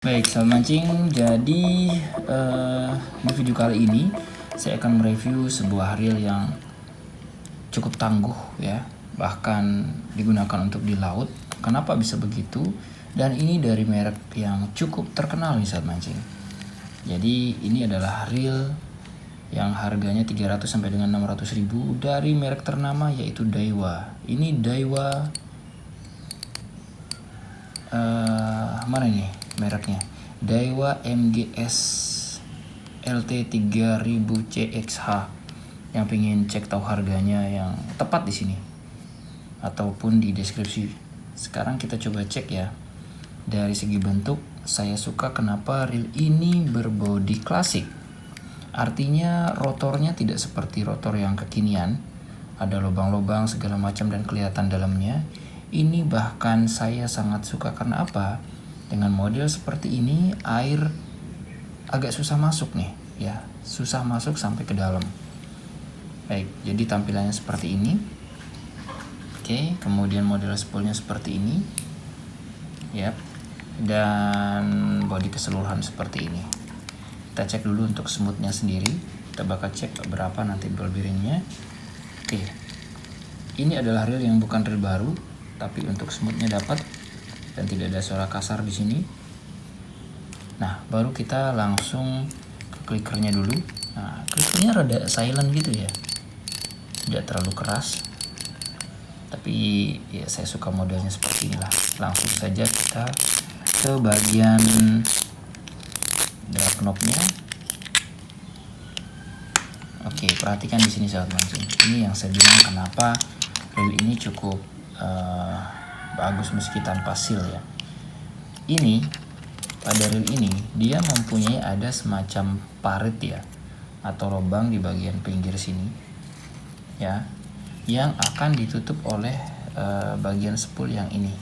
Baik, sahabat mancing. Jadi di video kali ini saya akan mereview sebuah reel yang cukup tangguh ya, bahkan digunakan untuk di laut. Kenapa bisa begitu? Dan ini dari merek yang cukup terkenal nih sahabat mancing. Jadi ini adalah reel yang harganya 300 sampai dengan 600 ribu dari merek ternama yaitu Daiwa. Ini Daiwa mana ini mereknya? Daiwa MGS LT 3000 CXH. Yang pengen cek tahu harganya yang tepat di sini ataupun di deskripsi. Sekarang kita coba cek ya. Dari segi bentuk saya suka kenapa reel ini berbodi klasik. Artinya rotornya tidak seperti rotor yang kekinian, ada lubang-lubang segala macam dan kelihatan dalamnya. Ini bahkan saya sangat suka karena apa? Dengan model seperti ini air agak susah masuk nih ya, susah masuk sampai ke dalam. Baik, jadi tampilannya seperti ini. Oke, kemudian model spoolnya seperti ini. Yap. Dan bodi keseluruhan seperti ini. Kita cek dulu untuk smoothnya sendiri. Kita bakal cek berapa nanti ball bearingnya. Oke. Ini adalah reel yang bukan reel baru, tapi untuk smoothnya dapat dan tidak ada suara kasar di sini. Nah, baru kita langsung ke klikernya dulu. Nah, klikernya rada silent gitu ya, tidak terlalu keras. Tapi ya saya suka modelnya seperti inilah. Langsung saja kita ke bagian drum knobnya. Oke, perhatikan di sini sahabat mancing. Ini yang saya bilang kenapa reel ini cukup bagus meski tanpa seal ya. Ini pada reel ini dia mempunyai ada semacam parit ya, atau lubang di bagian pinggir sini ya, yang akan ditutup oleh bagian spool yang ini.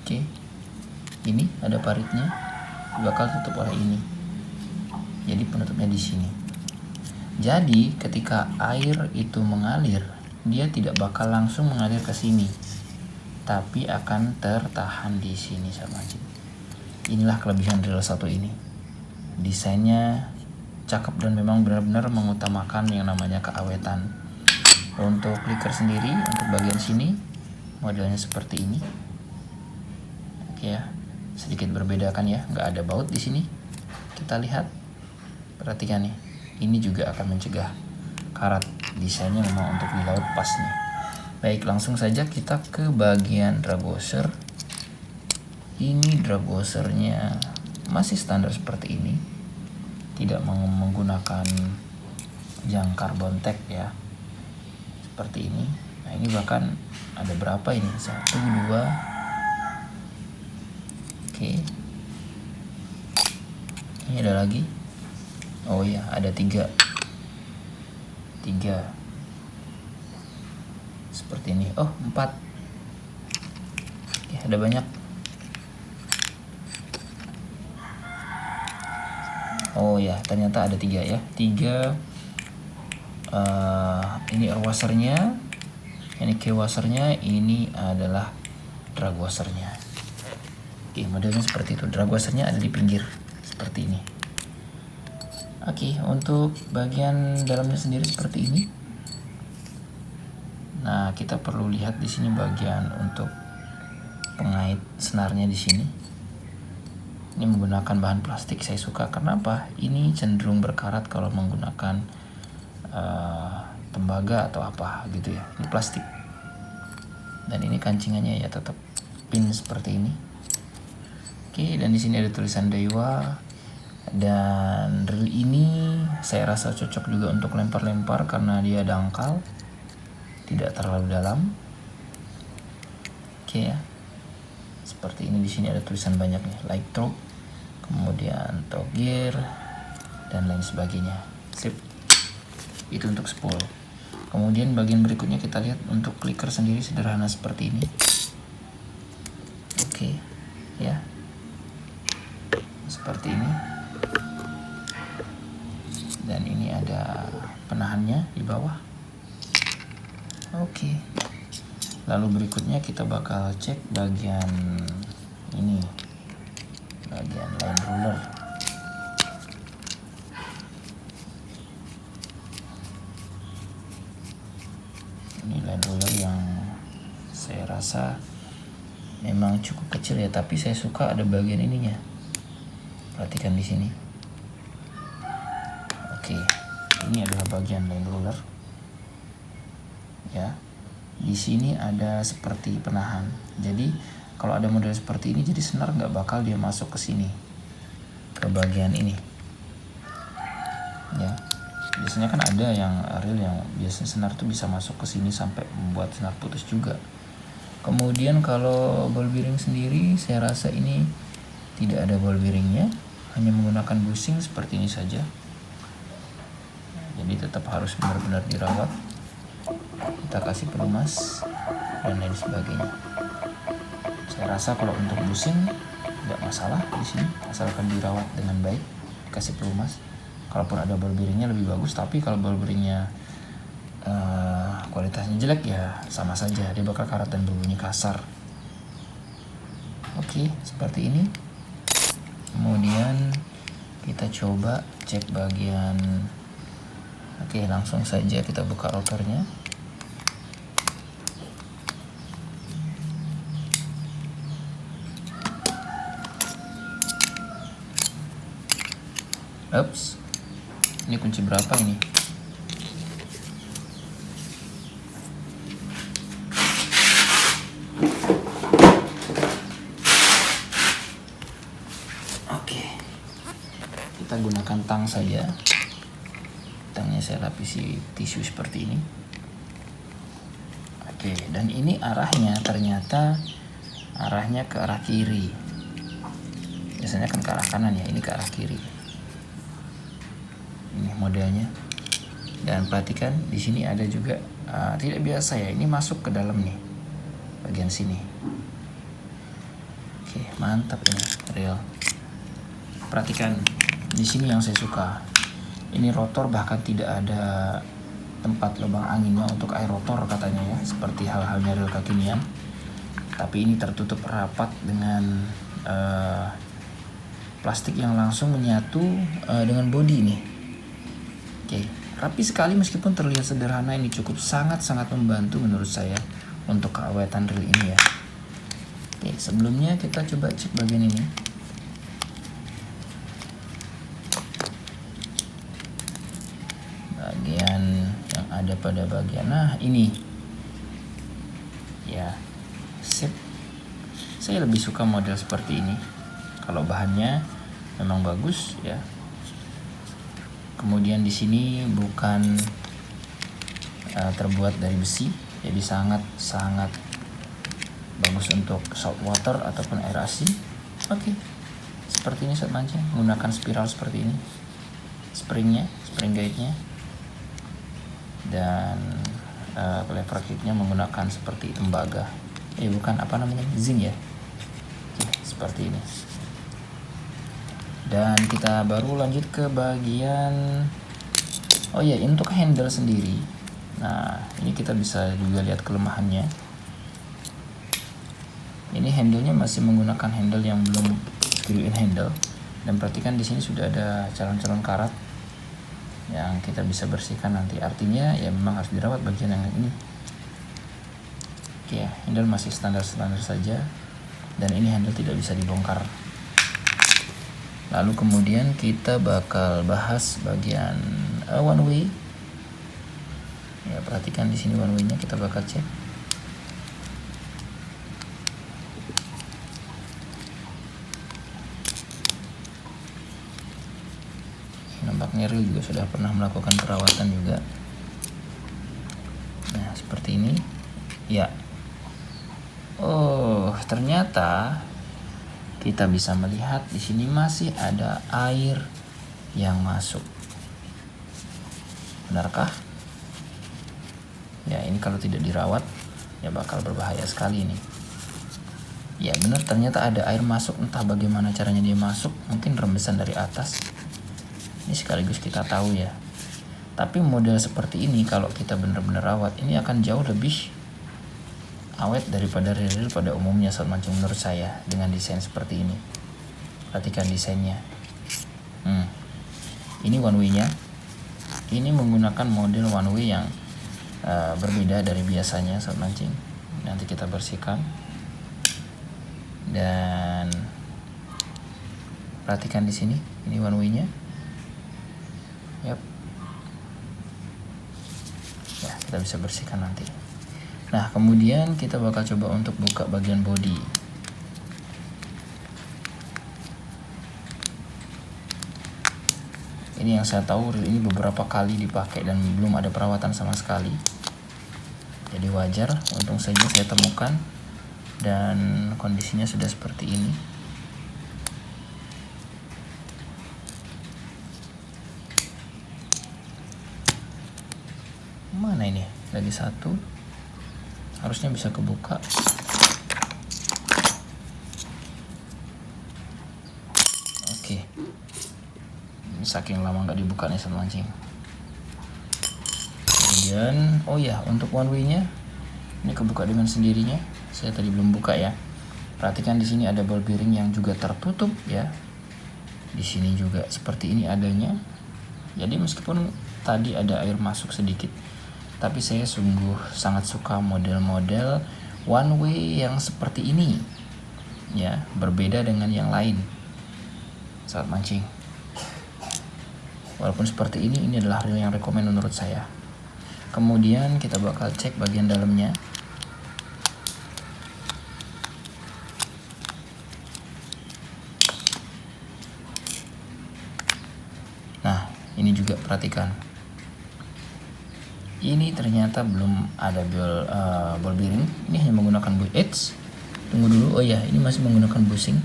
Oke, ini ada paritnya, bakal tutup oleh ini. Jadi penutupnya di sini. Jadi ketika air itu mengalir, dia tidak bakal langsung mengalir ke sini, tapi akan tertahan di sini sahabat mancing. Inilah kelebihan reel satu ini. Desainnya cakep dan memang benar-benar mengutamakan yang namanya keawetan. Untuk clicker sendiri, untuk bagian sini modelnya seperti ini. Oke ya, sedikit berbeda kan ya, nggak ada baut di sini. Kita lihat, perhatikan nih, ini juga akan mencegah karat. Desainnya memang untuk di laut pas nih. Baik, langsung saja kita ke bagian drag washer. Ini drag washernya masih standar seperti ini, tidak menggunakan jangkar bontek ya, seperti ini. Nah, ini bahkan ada berapa ini? 1, 2. Oke, ini ada lagi. Oh ya, ada 3 seperti ini. Oh, 4. Oke, ada banyak. Oh ya, ternyata ada 3 ya. 3 ini air washernya, ini key washernya, ini adalah drag washernya. Oke, modelnya seperti itu. Drag washernya ada di pinggir seperti ini. Oke, untuk bagian dalamnya sendiri seperti ini. Nah, kita perlu lihat di sini bagian untuk pengait senarnya di sini. Ini menggunakan bahan plastik, saya suka. Kenapa? Ini cenderung berkarat kalau menggunakan tembaga atau apa gitu ya. Ini plastik. Dan ini kancingannya ya tetap pin seperti ini. Oke, dan di sini ada tulisan Daiwa. Dan reel ini saya rasa cocok juga untuk lempar-lempar karena dia dangkal, tidak terlalu dalam. Oke ya, seperti ini. Di sini ada tulisan banyak nih, like throw, kemudian toe gear dan lain sebagainya. Sip, itu untuk spool. Kemudian bagian berikutnya kita lihat untuk clicker sendiri sederhana seperti ini. Oke ya, seperti ini. Dan ini ada penahannya di bawah. Oke. Lalu berikutnya kita bakal cek bagian rasa memang cukup kecil ya, tapi saya suka ada bagian ininya. Perhatikan di sini. Oke, ini adalah bagian line roller. Ya, di sini ada seperti penahan. Jadi kalau ada model seperti ini, jadi senar nggak bakal dia masuk ke sini, ke bagian ini. Ya, biasanya kan ada yang reel yang biasanya senar tuh bisa masuk ke sini sampai membuat senar putus juga. Kemudian kalau ball bearing sendiri, saya rasa ini tidak ada ball bearingnya, hanya menggunakan bushing seperti ini saja. Jadi tetap harus benar-benar dirawat. Kita kasih pelumas dan lain sebagainya. Saya rasa kalau untuk bushing tidak masalah di sini, asalkan dirawat dengan baik, dikasih pelumas. Kalaupun ada ball bearingnya lebih bagus, tapi kalau ball bearingnya kualitasnya jelek ya sama saja, dia bakal karat dan berbunyi kasar. Oke, seperti ini. Kemudian kita coba cek bagian. Oke, langsung saja kita buka rotornya. Ups, ini kunci berapa ini? Oke, kita gunakan tang saja. Tangnya saya lapisi tisu seperti ini. Oke, dan ini arahnya ternyata arahnya ke arah kiri. Biasanya kan ke arah kanan ya, ini ke arah kiri. Ini modelnya. Dan perhatikan di sini ada juga tidak biasa ya, ini masuk ke dalam nih bagian sini. Oke, mantap ini reel. Perhatikan di sini yang saya suka. Ini rotor bahkan tidak ada tempat lubang anginnya untuk air rotor katanya ya, seperti hal-halnya reel kekinian. Tapi ini tertutup rapat dengan plastik yang langsung menyatu dengan bodi ini. Oke, rapi sekali meskipun terlihat sederhana, ini cukup sangat-sangat membantu menurut saya untuk keawetan reel ini ya. Oke, sebelumnya kita coba cek bagian ini. Bagian yang ada pada bagian, nah ini. Ya, sip. Saya lebih suka model seperti ini. Kalau bahannya memang bagus ya. Kemudian di sini bukan terbuat dari besi, jadi sangat bagus untuk salt water ataupun air asin. Oke, seperti ini saat mancing, menggunakan spiral seperti ini, spring guide-nya, dan lever kitnya menggunakan seperti tembaga. Bukan apa namanya, zinc ya. Oke, seperti ini. Dan kita baru lanjut ke bagian untuk handle sendiri. Nah, ini kita bisa juga lihat kelemahannya. Ini handle-nya masih menggunakan handle yang belum screw-in handle. Dan perhatikan di sini sudah ada calon-calon karat yang kita bisa bersihkan nanti. Artinya ya memang harus dirawat bagian yang ini. Oke, handle masih standar-standar saja. Dan ini handle tidak bisa dibongkar. Lalu kemudian kita bakal bahas bagian one way. Ya, perhatikan di sini one way-nya kita bakal cek. Nampaknya reel juga sudah pernah melakukan perawatan juga. Nah, seperti ini. Ya. Oh, ternyata kita bisa melihat di sini masih ada air yang masuk. Benarkah? Ya, ini kalau tidak dirawat ya bakal berbahaya sekali ini. Ya benar, ternyata ada air masuk, entah bagaimana caranya dia masuk, mungkin rembesan dari atas. Ini sekaligus kita tahu ya. Tapi model seperti ini kalau kita benar-benar rawat, ini akan jauh lebih awet daripada reel pada umumnya saat mancing menurut saya dengan desain seperti ini. Perhatikan desainnya. Ini one way-nya. Ini menggunakan model one way yang berbeda dari biasanya saat mancing. nanti kita bersihkan. Dan perhatikan di sini, ini one way-nya. Yap. Ya, kita bisa bersihkan nanti. Nah, kemudian kita bakal coba untuk buka bagian bodi. Ini yang saya tahu, reel ini beberapa kali dipakai dan belum ada perawatan sama sekali. Jadi wajar, untung saja saya temukan dan kondisinya sudah seperti ini. Mana ini? Lagi satu. Harusnya bisa kebuka. Oke. Ini saking lama nggak dibuka nih sama mancing. Kemudian, oh ya, untuk one way-nya ini kebuka dengan sendirinya. Saya tadi belum buka ya. Perhatikan di sini ada ball bearing yang juga tertutup ya. Di sini juga seperti ini adanya. Jadi meskipun tadi ada air masuk sedikit, tapi saya sungguh sangat suka model-model one way yang seperti ini ya, berbeda dengan yang lain saat mancing. Walaupun seperti ini adalah reel yang rekomend menurut saya. Kemudian kita bakal cek bagian dalamnya. Nah, ini juga perhatikan. Ini ternyata belum ada ball bearing. Ini hanya menggunakan edge. Tunggu dulu. Oh ya, ini masih menggunakan bushing.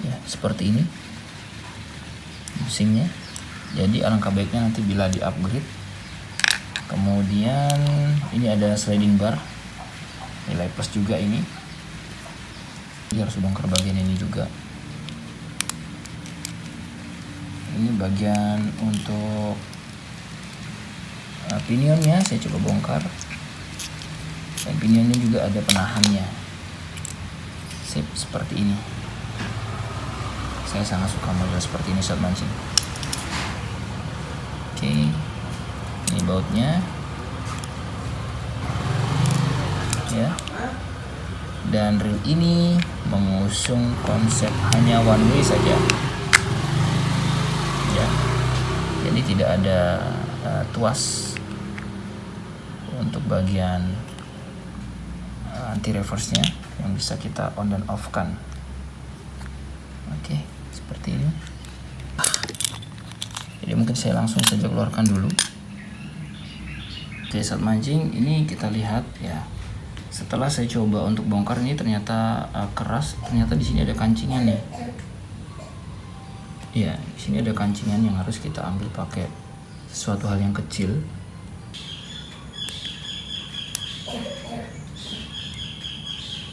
Ya, seperti ini bushingnya. Jadi alangkah baiknya nanti bila di-upgrade. Kemudian ini ada sliding bar. Nilai plus juga ini. Dia harus bongkar bagian ini juga. Ini bagian untuk pinionnya saya coba bongkar, dan pinionnya juga ada penahannya. Sip, seperti ini. Saya sangat suka model seperti ini saat mancing. Oke, ini bautnya ya. Dan reel ini mengusung konsep hanya one way saja ya, jadi tidak ada tuas untuk bagian anti reverse nya yang bisa kita on dan off kan. Oke, seperti ini. Jadi mungkin saya langsung saja keluarkan dulu. Oke, saat mancing ini kita lihat ya. Setelah saya coba untuk bongkar, ini ternyata keras. Ternyata di sini ada kancingan nih. Ya, di sini ada kancingan yang harus kita ambil pakai sesuatu hal yang kecil.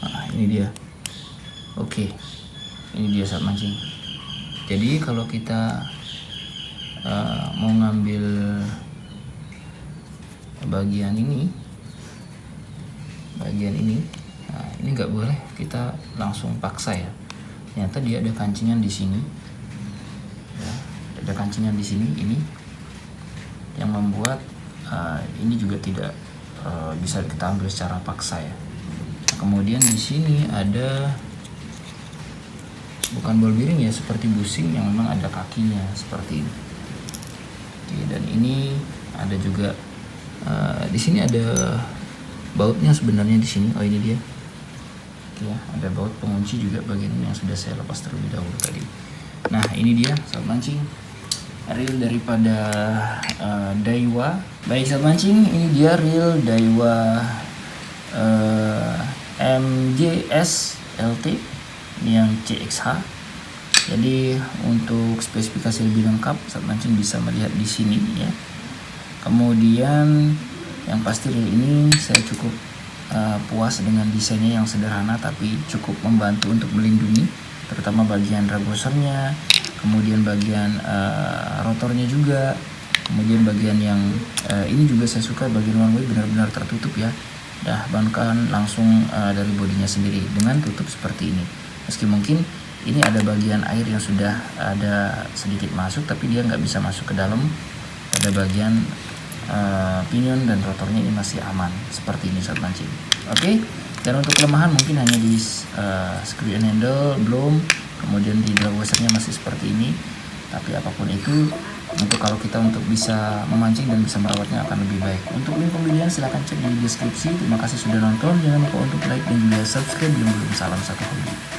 Nah, ini dia. Oke, ini dia saat mancing. Jadi kalau kita mau ngambil bagian ini, nah ini nggak boleh kita langsung paksa ya. Ternyata dia ada kancingan di sini. Ya, ada kancingan di sini ini yang membuat ini juga tidak bisa kita ambil secara paksa ya. Nah, kemudian di sini ada bukan ball bearing ya, seperti bushing yang memang ada kakinya seperti ini. Oke, dan ini ada juga di sini ada bautnya sebenarnya di sini. Oh, ini dia. Oke, ya, ada baut pengunci juga bagian ini yang sudah saya lepas terlebih dahulu tadi. Nah, ini dia saat mancing reel daripada Daiwa. Baik saat mancing, ini dia reel Daiwa MGS LT, ini yang CXH. Jadi untuk spesifikasi lebih lengkap saat mancing bisa melihat di sini ya. Kemudian yang pasti reel ini saya cukup puas dengan desainnya yang sederhana tapi cukup membantu untuk melindungi, terutama bagian ragozernya, kemudian bagian rotornya juga, kemudian bagian yang ini juga saya suka bagian one way benar-benar tertutup ya. Bahkan langsung dari bodinya sendiri dengan tutup seperti ini. Meski mungkin ini ada bagian air yang sudah ada sedikit masuk, tapi dia nggak bisa masuk ke dalam. Ada bagian pinion dan rotornya ini masih aman seperti ini saat mancing. Oke. Dan untuk kelemahan mungkin hanya di screw and handle belum, kemudian di drag washernya masih seperti ini. Tapi apapun itu, untuk kalau kita untuk bisa memancing dan bisa merawatnya akan lebih baik. Untuk link pembelian silahkan cek di deskripsi. Terima kasih sudah nonton. Jangan lupa untuk like dan juga subscribe yang belum. Salam satu hobi.